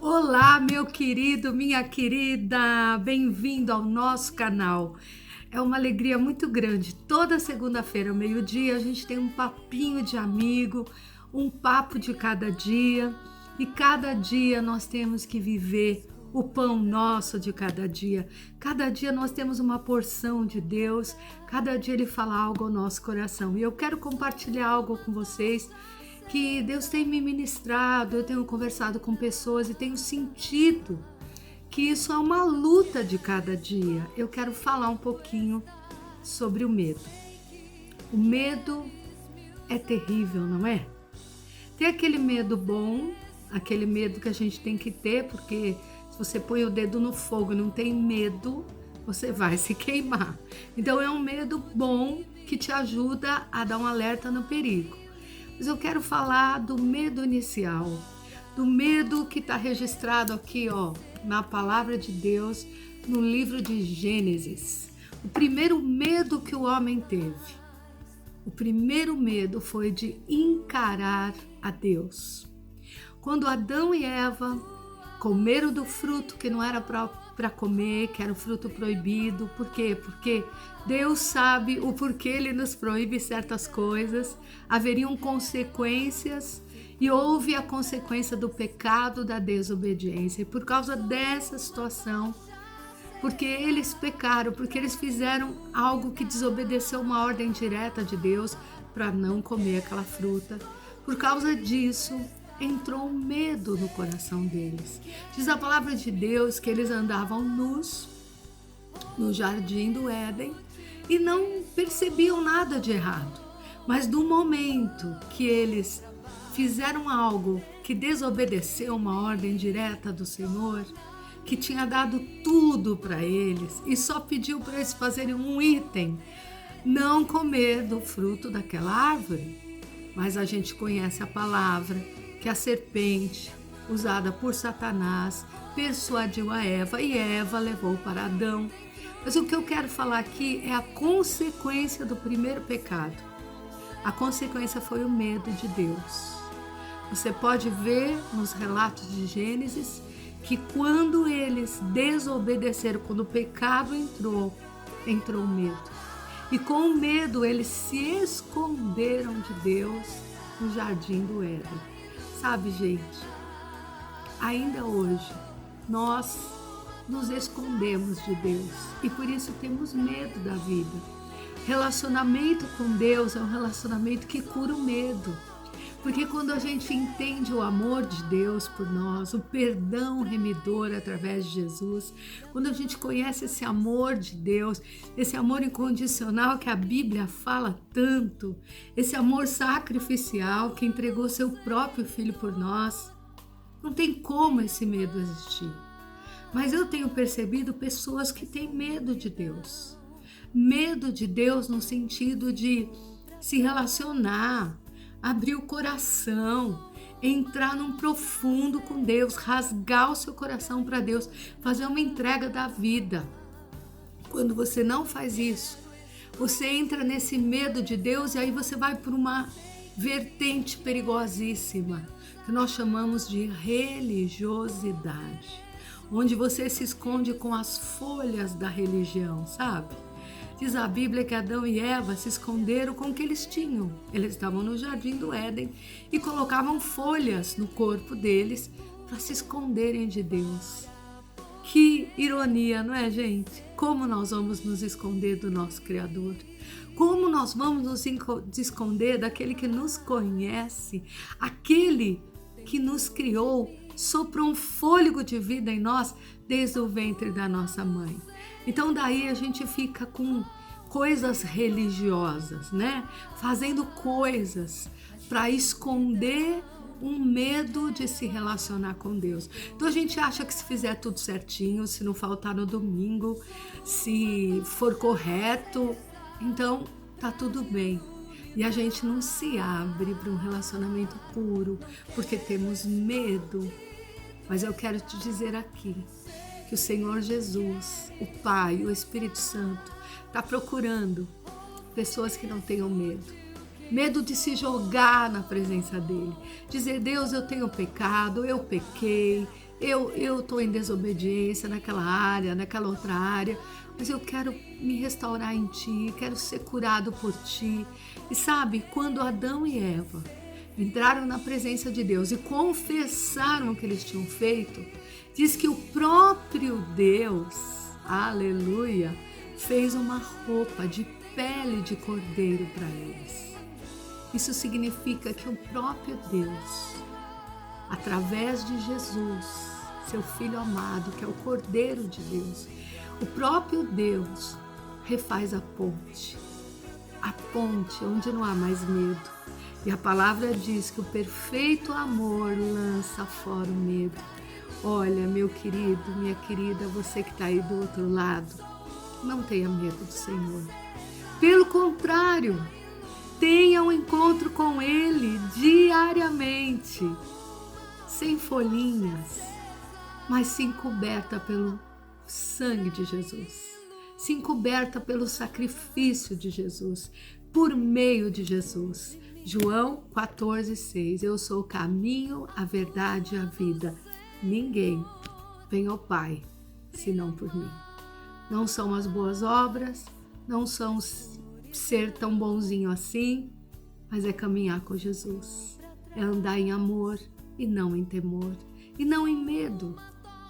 Olá, meu querido, minha querida, bem-vindo ao nosso canal. É uma alegria muito grande. Toda segunda-feira, ao meio-dia, a gente tem um papinho de amigo, um papo de cada dia, e cada dia nós temos que viver o pão nosso de cada dia. Cada dia nós temos uma porção de Deus, cada dia Ele fala algo ao nosso coração. E eu quero compartilhar algo com vocês que Deus tem me ministrado, eu tenho conversado com pessoas e tenho sentido que isso é uma luta de cada dia. Eu quero falar um pouquinho sobre o medo. O medo é terrível, não é? Tem aquele medo bom, aquele medo que a gente tem que ter, porque se você põe o dedo no fogo e não tem medo, você vai se queimar. Então é um medo bom que te ajuda a dar um alerta no perigo. Mas eu quero falar do medo inicial, do medo que está registrado aqui, na palavra de Deus, no livro de Gênesis. O primeiro medo que o homem teve, o primeiro medo foi de encarar a Deus. Quando Adão e Eva comeram do fruto que não era para comer, que era o fruto proibido. Por quê? Porque Deus sabe o porquê Ele nos proíbe certas coisas. Haveriam consequências e houve a consequência do pecado, da desobediência. E por causa dessa situação, porque eles pecaram, porque eles fizeram algo que desobedeceu uma ordem direta de Deus para não comer aquela fruta, por causa disso, entrou um medo no coração deles. Diz a palavra de Deus que eles andavam nus no jardim do Éden e não percebiam nada de errado. Mas no momento que eles fizeram algo que desobedeceu uma ordem direta do Senhor, que tinha dado tudo para eles e só pediu para eles fazerem um item, não comer do fruto daquela árvore. Mas a gente conhece a palavra que a serpente, usada por Satanás, persuadiu a Eva e Eva levou para Adão. Mas o que eu quero falar aqui é a consequência do primeiro pecado. A consequência foi o medo de Deus. Você pode ver nos relatos de Gênesis que quando eles desobedeceram, quando o pecado entrou o medo. E com o medo eles se esconderam de Deus no jardim do Éden. Sabe, gente, ainda hoje nós nos escondemos de Deus e por isso temos medo da vida. Relacionamento com Deus é um relacionamento que cura o medo. Porque quando a gente entende o amor de Deus por nós, o perdão remidor através de Jesus, quando a gente conhece esse amor de Deus, esse amor incondicional que a Bíblia fala tanto, esse amor sacrificial que entregou seu próprio filho por nós, não tem como esse medo existir. Mas eu tenho percebido pessoas que têm medo de Deus. Medo de Deus no sentido de se relacionar, abrir o coração, entrar num profundo com Deus, rasgar o seu coração para Deus, fazer uma entrega da vida. Quando você não faz isso, você entra nesse medo de Deus e aí você vai por uma vertente perigosíssima, que nós chamamos de religiosidade, onde você se esconde com as folhas da religião, sabe? Diz a Bíblia que Adão e Eva se esconderam com o que eles tinham. Eles estavam no jardim do Éden e colocavam folhas no corpo deles para se esconderem de Deus. Que ironia, não é, gente? Como nós vamos nos esconder do nosso Criador? Como nós vamos nos esconder daquele que nos conhece, aquele que nos criou, soprou um fôlego de vida em nós desde o ventre da nossa mãe. Então daí a gente fica com coisas religiosas, né? Fazendo coisas para esconder um medo de se relacionar com Deus. Então a gente acha que se fizer tudo certinho, se não faltar no domingo, se for correto, então tá tudo bem. E a gente não se abre para um relacionamento puro, porque temos medo. Mas eu quero te dizer aqui que o Senhor Jesus, o Pai, o Espírito Santo, está procurando pessoas que não tenham medo. Medo de se jogar na presença dele. Dizer, Deus, eu tenho pecado, eu pequei, eu estou em desobediência naquela área, naquela outra área, mas eu quero me restaurar em ti, quero ser curado por ti. E sabe, quando Adão e Eva entraram na presença de Deus e confessaram o que eles tinham feito, diz que o próprio Deus, aleluia, fez uma roupa de pele de cordeiro para eles. Isso significa que o próprio Deus, através de Jesus, seu Filho amado, que é o Cordeiro de Deus, o próprio Deus refaz a ponte onde não há mais medo. E a palavra diz que o perfeito amor lança fora o medo. Olha, meu querido, minha querida, você que está aí do outro lado, não tenha medo do Senhor. Pelo contrário, tenha um encontro com Ele diariamente, sem folhinhas, mas sim coberta pelo sangue de Jesus, sim coberta pelo sacrifício de Jesus, por meio de Jesus. João 14,6. Eu sou o caminho, a verdade e a vida. Ninguém vem ao Pai senão por mim. Não são as boas obras, não são ser tão bonzinho assim, mas é caminhar com Jesus. É andar em amor e não em temor, e não em medo,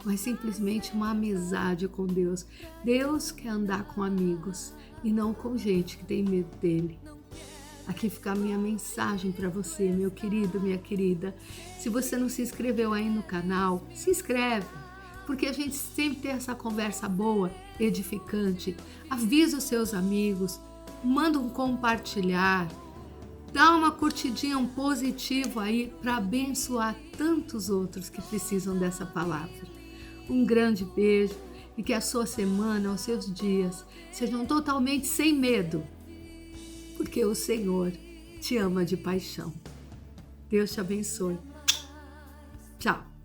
mas simplesmente uma amizade com Deus. Deus quer andar com amigos e não com gente que tem medo dele. Aqui fica a minha mensagem para você, meu querido, minha querida. Se você não se inscreveu aí no canal, se inscreve, porque a gente sempre tem essa conversa boa, edificante. Avisa os seus amigos, manda um compartilhar, dá uma curtidinha, um positivo aí para abençoar tantos outros que precisam dessa palavra. Um grande beijo e que a sua semana, os seus dias sejam totalmente sem medo, porque o Senhor te ama de paixão. Deus te abençoe. Tchau.